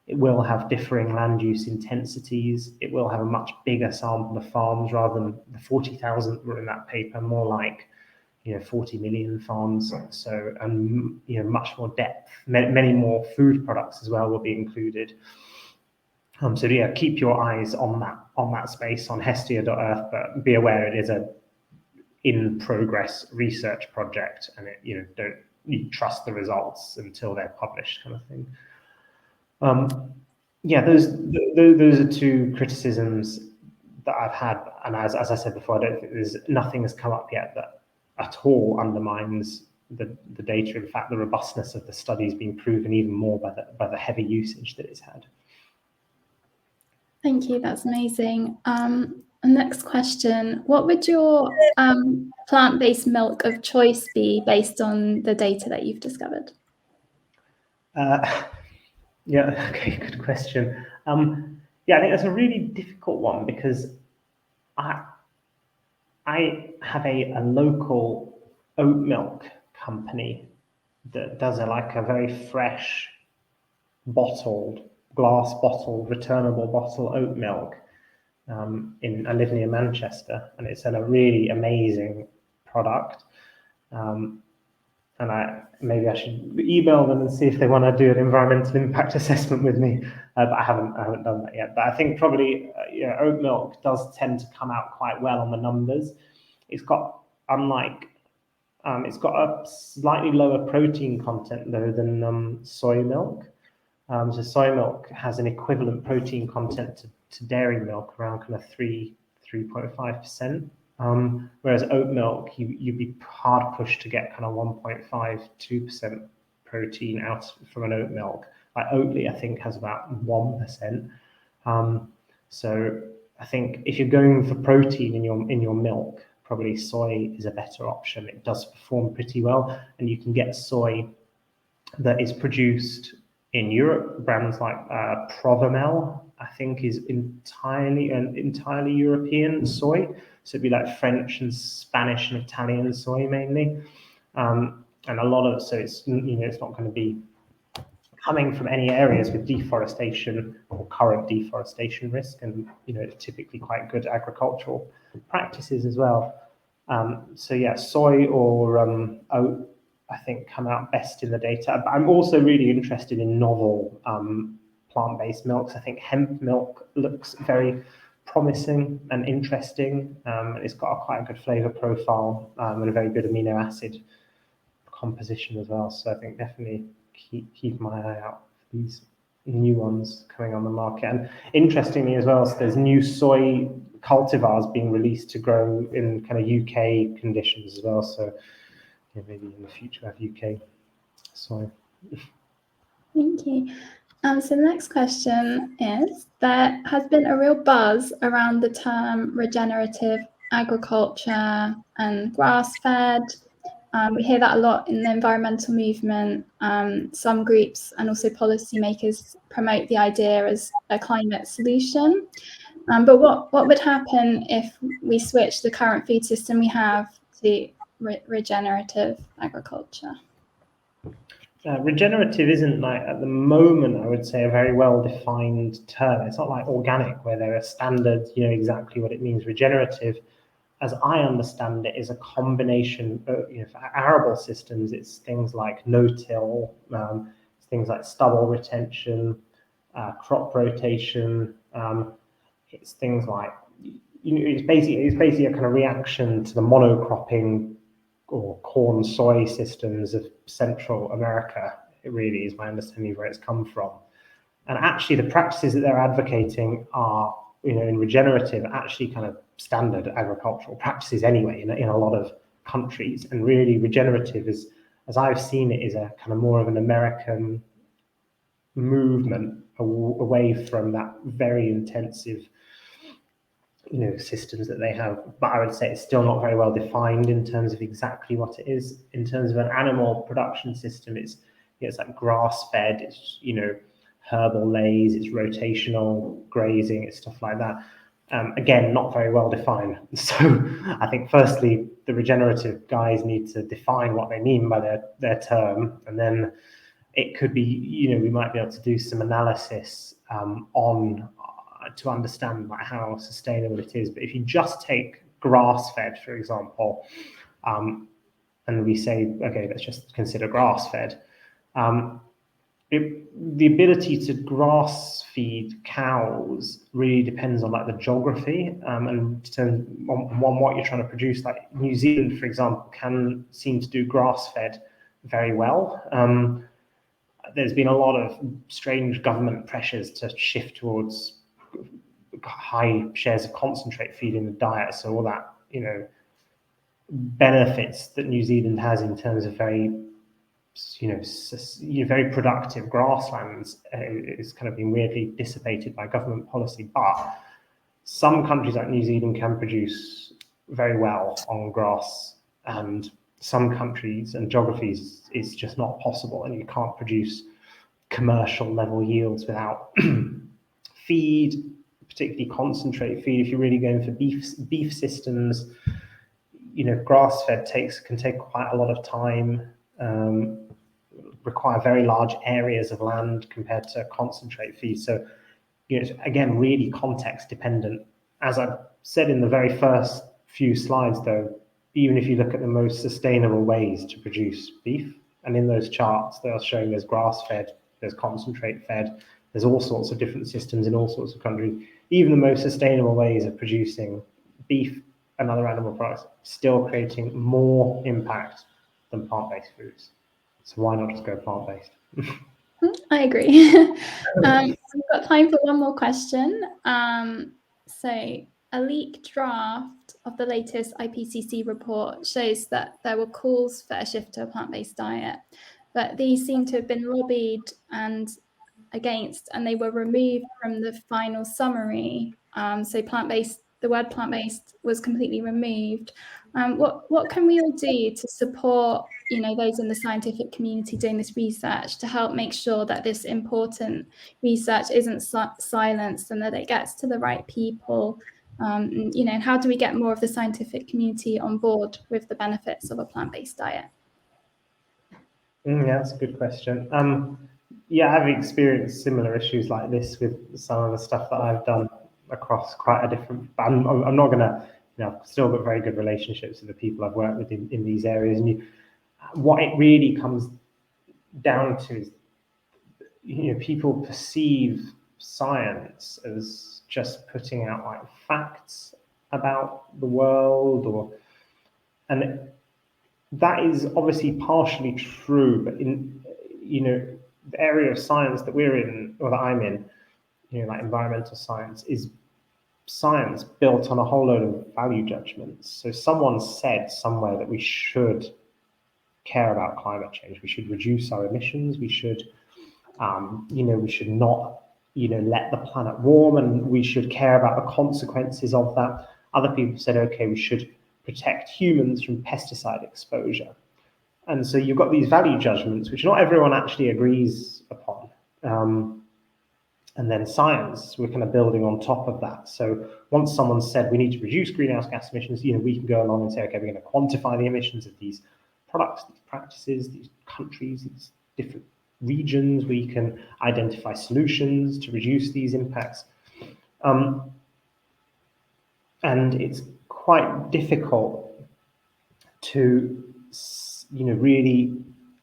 It will have differing land use intensities. It will have a much bigger sample of farms rather than the 40,000 that were in that paper, more like 40 million farms. So, and much more depth. Many more food products as well will be included. So yeah, keep your eyes on that space on hestia.earth, but be aware it is a in progress research project, and don't trust the results until they're published, kind of thing. Yeah, those are 2 criticisms that I've had, and as I said before, I don't think nothing has come up yet that at all undermines the data. In fact, the robustness of the study is being proven even more by the heavy usage that it's had. Thank you, that's amazing. Next question, what would your plant-based milk of choice be based on the data that you've discovered? Yeah, okay, good question. Yeah, I think that's a really difficult one because I have a local oat milk company that does a very fresh glass bottled, returnable bottle oat milk. I live near Manchester, and it's a really amazing product. And maybe I should email them and see if they want to do an environmental impact assessment with me. But I haven't done that yet. But I think probably oat milk does tend to come out quite well on the numbers. It's got it's got a slightly lower protein content though than soy milk. So soy milk has an equivalent protein content to dairy milk, around kind of 3.5%. Whereas oat milk, you'd be hard pushed to get kind of 1.5-2% protein out from an oat milk. Like Oatly, I think, has about 1%. So I think if you're going for protein in your milk, probably soy is a better option. It does perform pretty well, and you can get soy that is produced in Europe. Brands like Provamel, I think, is entirely European soy. So it'd be like French and Spanish and Italian soy mainly, and a lot of so it's it's not going to be coming from any areas with deforestation or current deforestation risk, and it's typically quite good agricultural practices as well. So yeah, soy or oat, I think, come out best in the data. But I'm also really interested in novel plant-based milks. I think hemp milk looks very promising and interesting. It's got quite a good flavor profile and a very good amino acid composition as well. So I think definitely keep my eye out for these new ones coming on the market. And interestingly as well, so there's new soy cultivars being released to grow in kind of UK conditions as well. So maybe in the future have UK soy. Thank you. So the next question is, there has been a real buzz around the term regenerative agriculture and grass-fed. We hear that a lot in the environmental movement. Some groups and also policymakers promote the idea as a climate solution. But what would happen if we switch the current food system we have to regenerative agriculture? Regenerative isn't, like, at the moment, I would say, a very well-defined term. It's not like organic, where there are standards, exactly what it means. Regenerative, as I understand it, is a combination of, for arable systems, it's things like no-till, it's things like stubble retention, crop rotation, it's things like, it's basically a kind of reaction to the monocropping or corn soy systems of Central America. It really is my understanding of where it's come from. And actually the practices that they're advocating are, in regenerative, actually kind of standard agricultural practices anyway in a lot of countries. And really regenerative is, as I've seen it, is a kind of more of an American movement away from that very intensive systems that they have. But I would say it's still not very well defined in terms of exactly what it is. In terms of an animal production system, it's like grass-fed, it's herbal lays, it's rotational grazing, it's stuff like that. Again, not very well defined. So I think firstly, the regenerative guys need to define what they mean by their term, and then it could be, we might be able to do some analysis on to understand how sustainable it is. But if you just take grass-fed, for example, and we say, okay, let's just consider grass-fed, the ability to grass feed cows really depends on the geography and on what you're trying to produce. Like New Zealand, for example, can seem to do grass fed very well. There's been a lot of strange government pressures to shift towards high shares of concentrate feed in the diet. So all that, benefits that New Zealand has in terms of very very productive grasslands is kind of been weirdly dissipated by government policy. But some countries like New Zealand can produce very well on grass, and some countries and geographies it's just not possible, and you can't produce commercial level yields without feed, particularly concentrate feed. If you're really going for beef systems, grass-fed can take quite a lot of time. Require very large areas of land compared to concentrate feed. So, again, really context dependent. As I said in the very first few slides, though, even if you look at the most sustainable ways to produce beef, and in those charts, they're showing there's grass-fed, there's concentrate-fed, there's all sorts of different systems in all sorts of countries. Even the most sustainable ways of producing beef and other animal products still creating more impact than plant-based foods. So why not just go plant-based? I agree. We've got time for one more question. So a leaked draft of the latest IPCC report shows that there were calls for a shift to a plant-based diet, but these seem to have been lobbied and against, and they were removed from the final summary. So plant-based, the word plant-based was completely removed. What can we all do to support those in the scientific community doing this research to help make sure that this important research isn't silenced and that it gets to the right people? And how do we get more of the scientific community on board with the benefits of a plant-based diet? Yeah, that's a good question. I've experienced similar issues like this with some of the stuff that I've done across quite a different. I'm not going to, I've still got very good relationships with the people I've worked with in these areas, and what it really comes down to is, people perceive science as just putting out facts about the world, and that is obviously partially true, but in the area of science that we're in, or that I'm in, like environmental science, is science built on a whole load of value judgments. So someone said somewhere that we should care about climate change, we should reduce our emissions, we should we should not let the planet warm, and we should care about the consequences of that. Other people said, okay, we should protect humans from pesticide exposure. And so you've got these value judgments, which not everyone actually agrees upon. And then science, we're kind of building on top of that. So once someone said we need to reduce greenhouse gas emissions, we can go along and say, okay, we're going to quantify the emissions of these products, these practices, these countries, these different regions. We can identify solutions to reduce these impacts. And it's quite difficult to really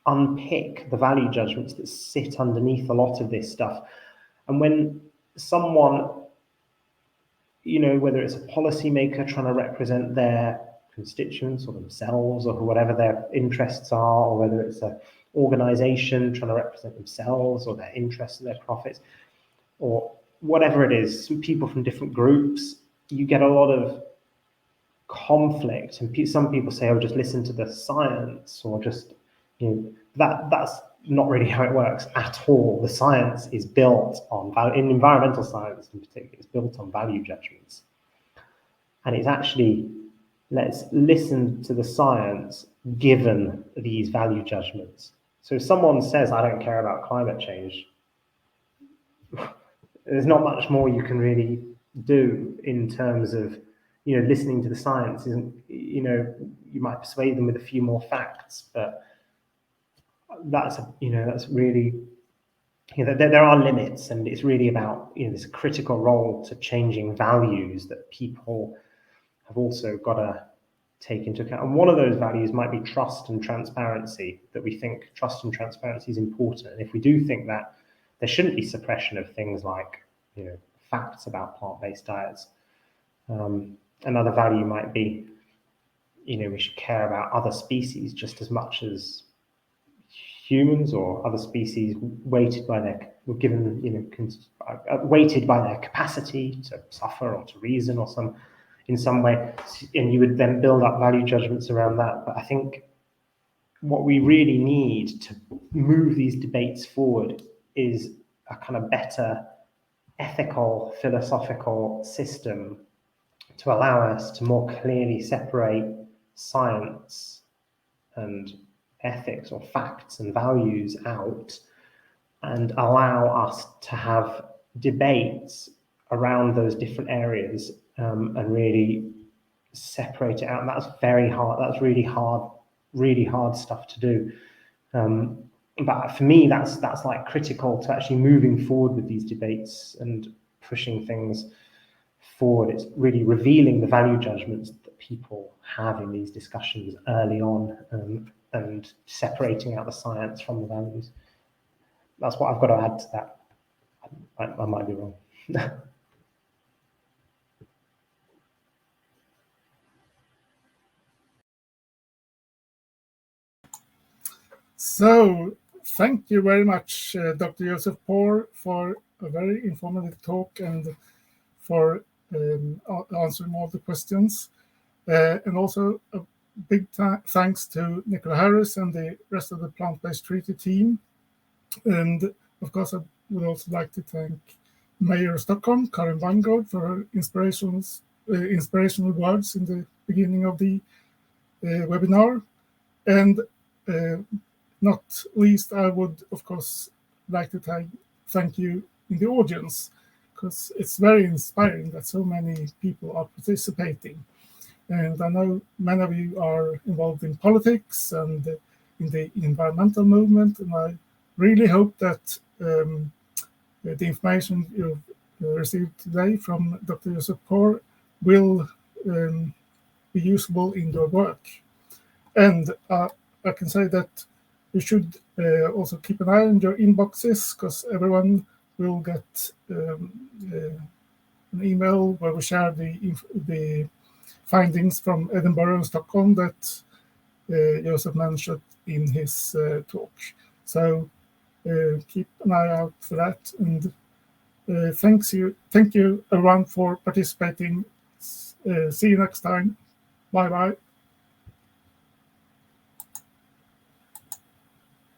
unpick the value judgments that sit underneath a lot of this stuff. And when someone, whether it's a policymaker trying to represent their constituents or themselves or whatever their interests are, or whether it's an organization trying to represent themselves or their interests and their profits, or whatever it is, people from different groups, you get a lot of conflict. And some people say, oh, just listen to the science, or just, that's not really how it works at all. The science is built on, in environmental science in particular, it's built on value judgments. And it's actually, let's listen to the science given these value judgments. So if someone says, I don't care about climate change, there's not much more you can really do in terms of, listening to the science. Isn't, you might persuade them with a few more facts, but that's really, there are limits, and it's really about, this critical role to changing values that people have also got to take into account. And one of those values might be trust and transparency, that we think trust and transparency is important. And if we do think that, there shouldn't be suppression of things like, facts about plant-based diets. Another value might be, we should care about other species just as much as humans, or other species weighted by their capacity to suffer or to reason or in some way, and you would then build up value judgments around that. But I think what we really need to move these debates forward is a kind of better ethical, philosophical system to allow us to more clearly separate science and ethics, or facts and values, out, and allow us to have debates around those different areas, and really separate it out. And that's very hard. That's really hard stuff to do. But for me, that's like critical to actually moving forward with these debates and pushing things forward. It's really revealing the value judgments that people have in these discussions early on, and separating out the science from the values. That's what I've got to add to that. I might be wrong. So, thank you very much, Dr. Joseph Poore, for a very informative talk and for answering all the questions. And also a big thanks to Nicola Harris and the rest of the Plant-Based Treaty team. And of course, I would also like to thank Mayor of Stockholm, Karin Wangård, for her inspirational words in the beginning of the webinar. And not least, I would, of course, like to thank you in the audience, because it's very inspiring that so many people are participating. And I know many of you are involved in politics and in the environmental movement, and I really hope that the information you've received today from Dr. Joseph Poore will be usable in your work. And I can say that you should also keep an eye on your inboxes, because everyone will get an email where we share the findings from Edinburgh and Stockholm that Joseph mentioned in his talk. So keep an eye out for that. And thank you everyone for participating. See you next time. Bye bye.